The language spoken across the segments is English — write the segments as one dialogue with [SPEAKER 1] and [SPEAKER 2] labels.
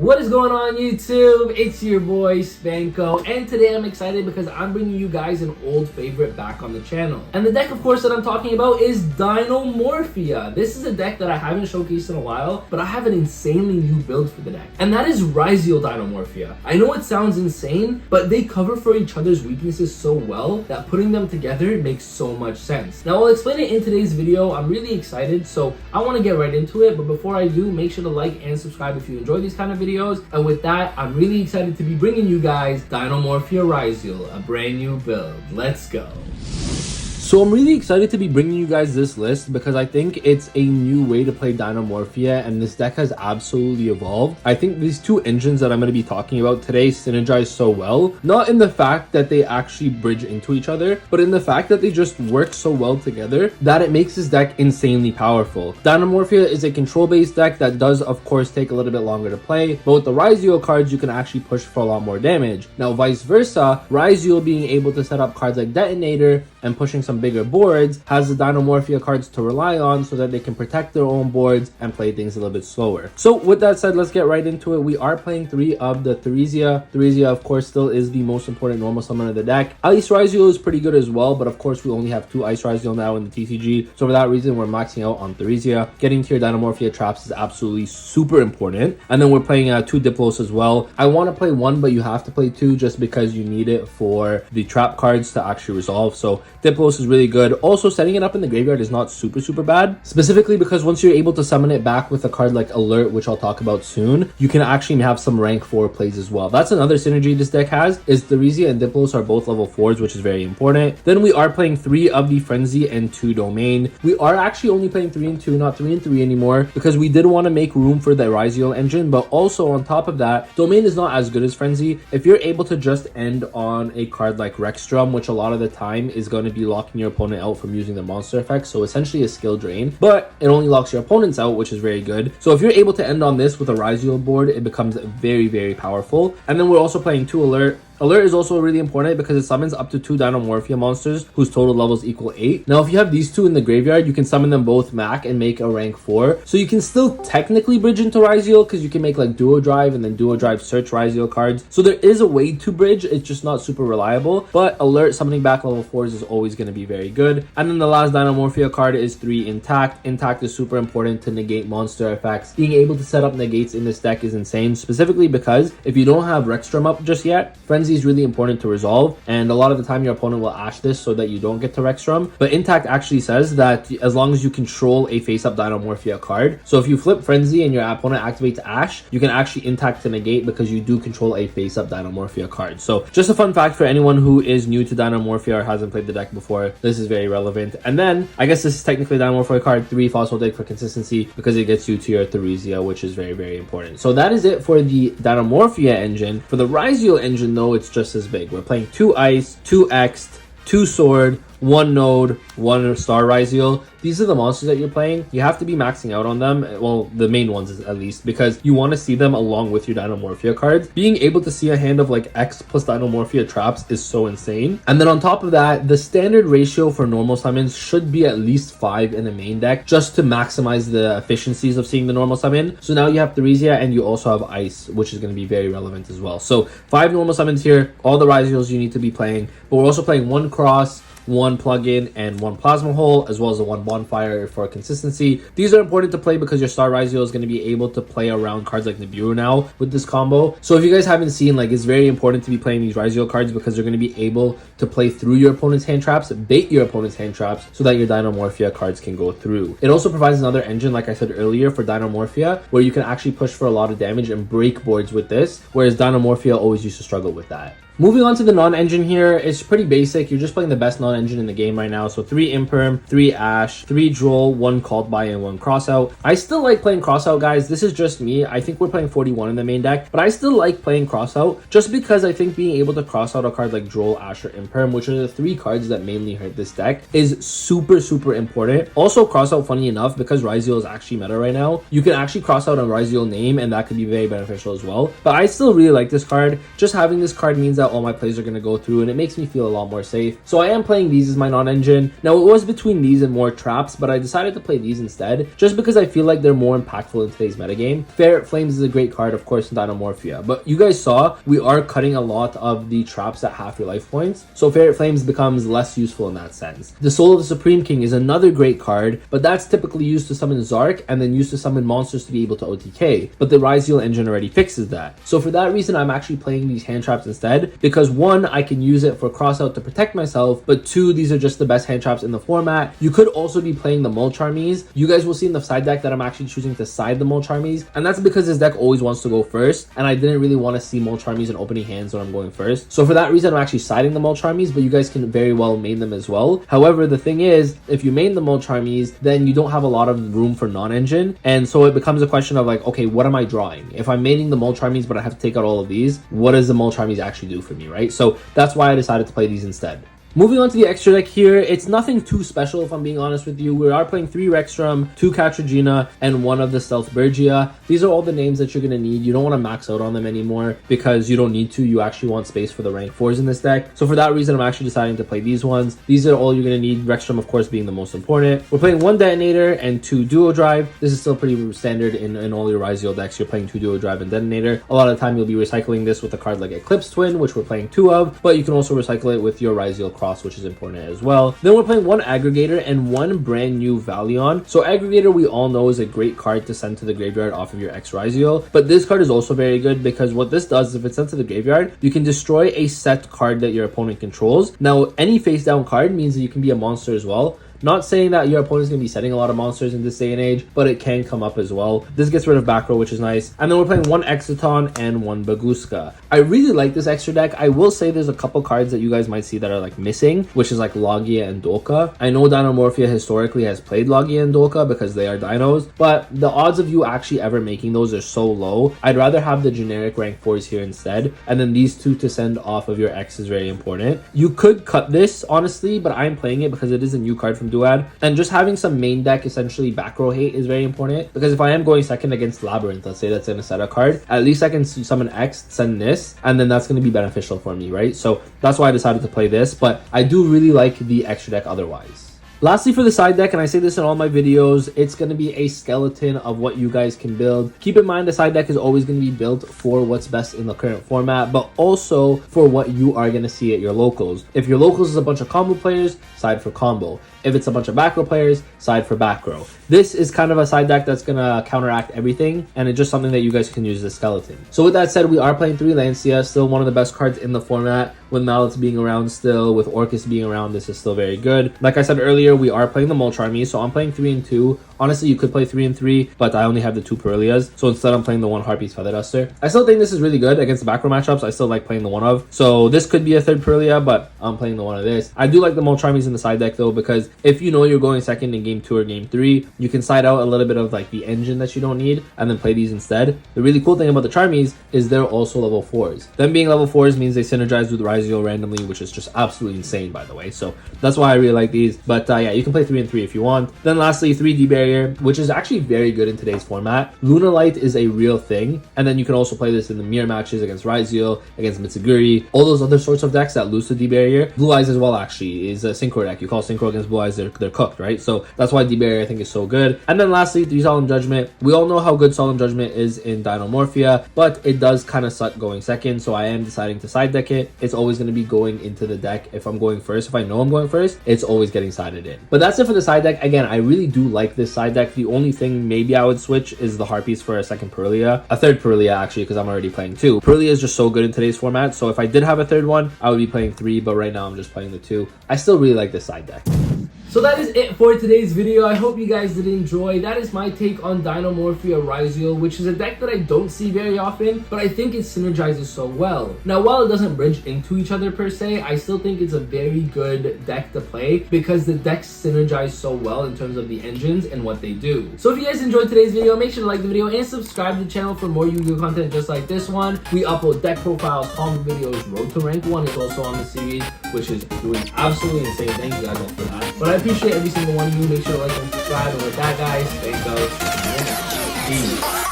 [SPEAKER 1] What is going on YouTube? It's your boy Spanko, and today I'm excited because I'm bringing you guys an old favorite back on the channel. And the deck of course that I'm talking about is Dinomorphia. This is a deck that I haven't showcased in a while, but I have an insanely new build for the deck. And that is Ryzeal Dinomorphia. I know it sounds insane, but they cover for each other's weaknesses so well that putting them together makes so much sense. Now I'll explain it in today's video. I'm really excited, so I want to get right into it, but before I do, make sure to like and subscribe if you enjoy these kind of videos. And with that, I'm really excited to be bringing you guys Dinomorphia Ryzeal, a brand new build. Let's go. So I'm really excited to be bringing you guys this list because I think it's a new way to play Dinomorphia, and this deck has absolutely evolved. I think these two engines that I'm going to be talking about today synergize so well, not in the fact that they actually bridge into each other, but in the fact that they just work so well together that it makes this deck insanely powerful. Dinomorphia is a control-based deck that does of course take a little bit longer to play, but with the Ryzeal cards you can actually push for a lot more damage. Now vice versa, Ryzeal being able to set up cards like Detonator and pushing some bigger boards has the Dinomorphia cards to rely on so that they can protect their own boards and play things a little bit slower. So with that said, let's get right into it. We are playing 3 of the Ryzeal. Ryzeal of course still is the most important normal summon of the deck. Ice Ryzeal is pretty good as well, but of course we only have 2 Ice Ryzeal now in the TCG, so for that reason we're maxing out on Ryzeal. Getting to your Dinomorphia traps is absolutely super important, and then we're playing 2 Diplos as well. I want to play 1, but you have to play 2 just because you need it for the trap cards to actually resolve. So Diplos is really good. Also, setting it up in the graveyard is not super bad, specifically because once you're able to summon it back with a card like Alert, which I'll talk about soon, you can actually have some rank 4 plays as well. That's another synergy this deck has, is the Ryzeal and Diplos are both level 4s, which is very important. Then we are playing 3 of the Frenzy and 2 Domain. We are actually only playing 3 and 2, not 3 and 3 anymore, because we did want to make room for the Ryzeal engine, but also on top of that, Domain is not as good as Frenzy. If you're able to just end on a card like Rexstrum, which a lot of the time is going to be locking your opponent out from using the monster effect, so essentially a skill drain, but it only locks your opponents out, which is very good. So if you're able to end on this with a Ryzeal board, it becomes very powerful. And then we're also playing 2 Alert. Alert is also really important because it summons up to 2 Dinomorphia monsters whose total levels equal 8. Now if you have these 2 in the graveyard, you can summon them both Mac and make a rank 4. So you can still technically bridge into Ryzeal because you can make like Duo Drive and then Duo Drive search Ryzeal cards. So there is a way to bridge, it's just not super reliable, but Alert summoning back level 4s is always going to be very good. And then the last Dinomorphia card is 3 Intact. Intact is super important to negate monster effects. Being able to set up negates in this deck is insane, specifically because if you don't have Rexstrum up just yet, Frenzy is really important to resolve, and a lot of the time your opponent will ash this so that you don't get to Rexstrum. But Intact actually says that as long as you control a face-up Dinomorphia card, so if you flip Frenzy and your opponent activates Ash, you can actually Intact to negate because you do control a face-up Dinomorphia card. So just a fun fact for anyone who is new to Dinomorphia or hasn't played the deck before, this is very relevant. And then I guess this is technically Dinomorphia card 3 Phosphotic for consistency because it gets you to your Ryzeal, which is very important. So that is it for the Dinomorphia engine. For the Ryzeal engine though, it's just as big. We're playing 2 Ice, 2 X'd, 2 Sword, 1 Node, 1 Star Ryzeal. These are the monsters that you're playing. You have to be maxing out on them, well, the main ones at least, because you want to see them along with your Dinomorphia cards. Being able to see a hand of like X plus Dinomorphia traps is so insane. And then on top of that, the standard ratio for normal summons should be at least 5 in the main deck, just to maximize the efficiencies of seeing the normal summon. So now you have Ryzeal and you also have Ice, which is going to be very relevant as well. So 5 normal summons here, all the Ryzeals you need to be playing, but we're also playing 1 Cross, 1 plug-in, and 1 plasma hole, as well as the 1 bonfire for consistency. These are important to play because your Star Ryzeal is going to be able to play around cards like Nibiru now with this combo. So if you guys haven't seen, like, it's very important to be playing these Ryzeal cards because they're going to be able to play through your opponent's hand traps, bait your opponent's hand traps, so that your Dinomorphia cards can go through. It also provides another engine, like I said earlier, for Dinomorphia, where you can actually push for a lot of damage and break boards with this, whereas Dinomorphia always used to struggle with that. Moving on to the non-engine here, it's pretty basic. You're just playing the best non-engine in the game right now. So 3 Imperm, 3 Ash, 3 Droll, 1 Called By, and 1 Crossout. I still like playing Crossout, guys. This is just me. I think we're playing 41 in the main deck, but I still like playing Crossout just because I think being able to cross out a card like Droll, Ash, or Imperm, which are the 3 cards that mainly hurt this deck, is super important. Also, Crossout, funny enough, because Ryzeal is actually meta right now, you can actually cross out a Ryzeal name, and that could be very beneficial as well. But I still really like this card. Just having this card means that that all my plays are going to go through, and it makes me feel a lot more safe. So I am playing these as my non-engine. Now, it was between these and more traps, but I decided to play these instead, just because I feel like they're more impactful in today's metagame. Ferret Flames is a great card, of course, in Dinomorphia, but you guys saw we are cutting a lot of the traps at half your life points, so Ferret Flames becomes less useful in that sense. The Soul of the Supreme King is another great card, but that's typically used to summon Zark and then used to summon monsters to be able to OTK, but the Ryzeal engine already fixes that. So for that reason, I'm actually playing these hand traps instead, because one, I can use it for crossout to protect myself, but two, these are just the best hand traps in the format. You could also be playing the Mulcharmies. You guys will see in the side deck that I'm actually choosing to side the Mulcharmies, and that's because this deck always wants to go first, and I didn't really want to see Mulcharmies in opening hands when I'm going first. So for that reason, I'm actually siding the Mulcharmies, but you guys can very well main them as well. However, the thing is, if you main the Mulcharmies, then you don't have a lot of room for non-engine, and so it becomes a question of like, okay, what am I drawing? If I'm maining the Mulcharmies but I have to take out all of these, what does the Mulcharmies actually do for me, right? So that's why I decided to play these instead. Moving on to the extra deck here, it's nothing too special if I'm being honest with you. We are playing 3 Rexstrom, 2 Katragina, and 1 of the Stealth Bergia. These are all the names that you're going to need. You don't want to max out on them anymore because you don't need to. You actually want space for the rank 4s in this deck. So for that reason, I'm actually deciding to play these ones. These are all you're going to need, Rexstrom of course being the most important. We're playing 1 Detonator and 2 Duo Drive. This is still pretty standard in all your Ryzeal decks. You're playing 2 Duo Drive and Detonator. A lot of the time you'll be recycling this with a card like Eclipse Twin, which we're playing 2 of, but you can also recycle it with your Ryzeal Cross, which is important as well. Then we're playing 1 Aggregator and 1 brand new Valion. So Aggregator, we all know, is a great card to send to the graveyard off of your X Ryzeal, but this card is also very good because what this does is if it's sent to the graveyard, you can destroy a set card that your opponent controls. Now, any face down card means that you can be a monster as well. Not saying that your opponent's going to be setting a lot of monsters in this day and age, but it can come up as well. This gets rid of back row, which is nice. And then we're playing 1 Exciton and 1 Baguska. I really like this extra deck. I will say there's a couple cards that you guys might see that are like missing, which is like Logia and Dolka. I know Dinomorphia historically has played Logia and Dolka because they are dinos, but the odds of you actually ever making those are so low. I'd rather have the generic rank 4s here instead, and then these 2 to send off of your X is very important. You could cut this, honestly, but I'm playing it because it is a new card from Duad, and just having some main deck essentially back row hate is very important, because if I am going second against Labyrinth, let's say that's in a setup card, at least I can summon X, send this, and then that's going to be beneficial for me, right? So that's why I decided to play this, but I do really like the extra deck otherwise. Lastly, for the side deck, and I say this in all my videos, it's going to be a skeleton of what you guys can build. Keep in mind, the side deck is always going to be built for what's best in the current format, but also for what you are going to see at your locals. If your locals is a bunch of combo players, side for combo. If it's a bunch of back row players, side for back row. This is kind of a side deck that's going to counteract everything, and it's just something that you guys can use as a skeleton. So with that said, we are playing 3 Lancia, still one of the best cards in the format. With Mallets being around still, with Orcus being around, this is still very good. Like I said earlier, we are playing the Mulcharmies, so I'm playing 3 and 2. Honestly, you could play 3 and 3, but I only have the 2 Perlias, so instead I'm playing the 1 Harpy's Feather Duster. I still think this is really good against the back row matchups. I still like playing the 1 of. So this could be a 3rd Perlia, but I'm playing the 1 of this. I do like the Mulcharmies in the side deck though, because if you know you're going second in game 2 or game 3, you can side out a little bit of like the engine that you don't need and then play these instead. The really cool thing about the Charmies is they're also level 4s. Them being level 4s means they synergize with Ryzeal randomly, which is just absolutely insane, by the way. So that's why I really like these. But yeah, you can play 3 and 3 if you want. Then lastly, 3D Barrier, which is actually very good in today's format. Luna Light is a real thing, and then you can also play this in the mirror matches against Ryzeal, against Mitsuguri, all those other sorts of decks that lose to D Barrier. Blue Eyes as well actually is a synchro deck. You call synchro against Blue Eyes, they're cooked, right? So that's why D Barrier I think is so good. And then lastly, 3 Solemn Judgment. We all know how good Solemn Judgment is in Dinomorphia, but it does kind of suck going second, so I am deciding to side deck it. It's always going to be going into the deck if I'm going first. If I know I'm going first, it's always getting sided in. But that's it for the side deck. Again, I really do like this side deck. The only thing maybe I would switch is the Harpies for a second Perlia. A 3rd Perlia actually, because I'm already playing 2. Perlia is just so good in today's format, so if I did have a 3rd one, I would be playing 3, but right now I'm just playing the 2. I still really like this side deck. So that is it for today's video. I hope you guys did enjoy. That is my take on Dinomorphia Ryzeal, which is a deck that I don't see very often, but I think it synergizes so well. Now, while it doesn't bridge into each other per se, I still think it's a very good deck to play because the decks synergize so well in terms of the engines and what they do. So if you guys enjoyed today's video, make sure to like the video and subscribe to the channel for more Yu-Gi-Oh content just like this one. We upload deck profiles, combo videos. Road to Rank 1 is also on the series, which is doing absolutely insane. Thank you guys all for that. But I appreciate every single one of you. Make sure to like and subscribe. And with that, guys, Spanko, peace.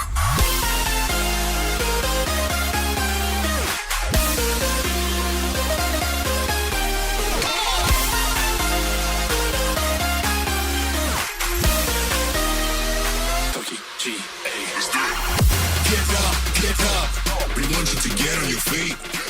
[SPEAKER 2] want you to get on your feet.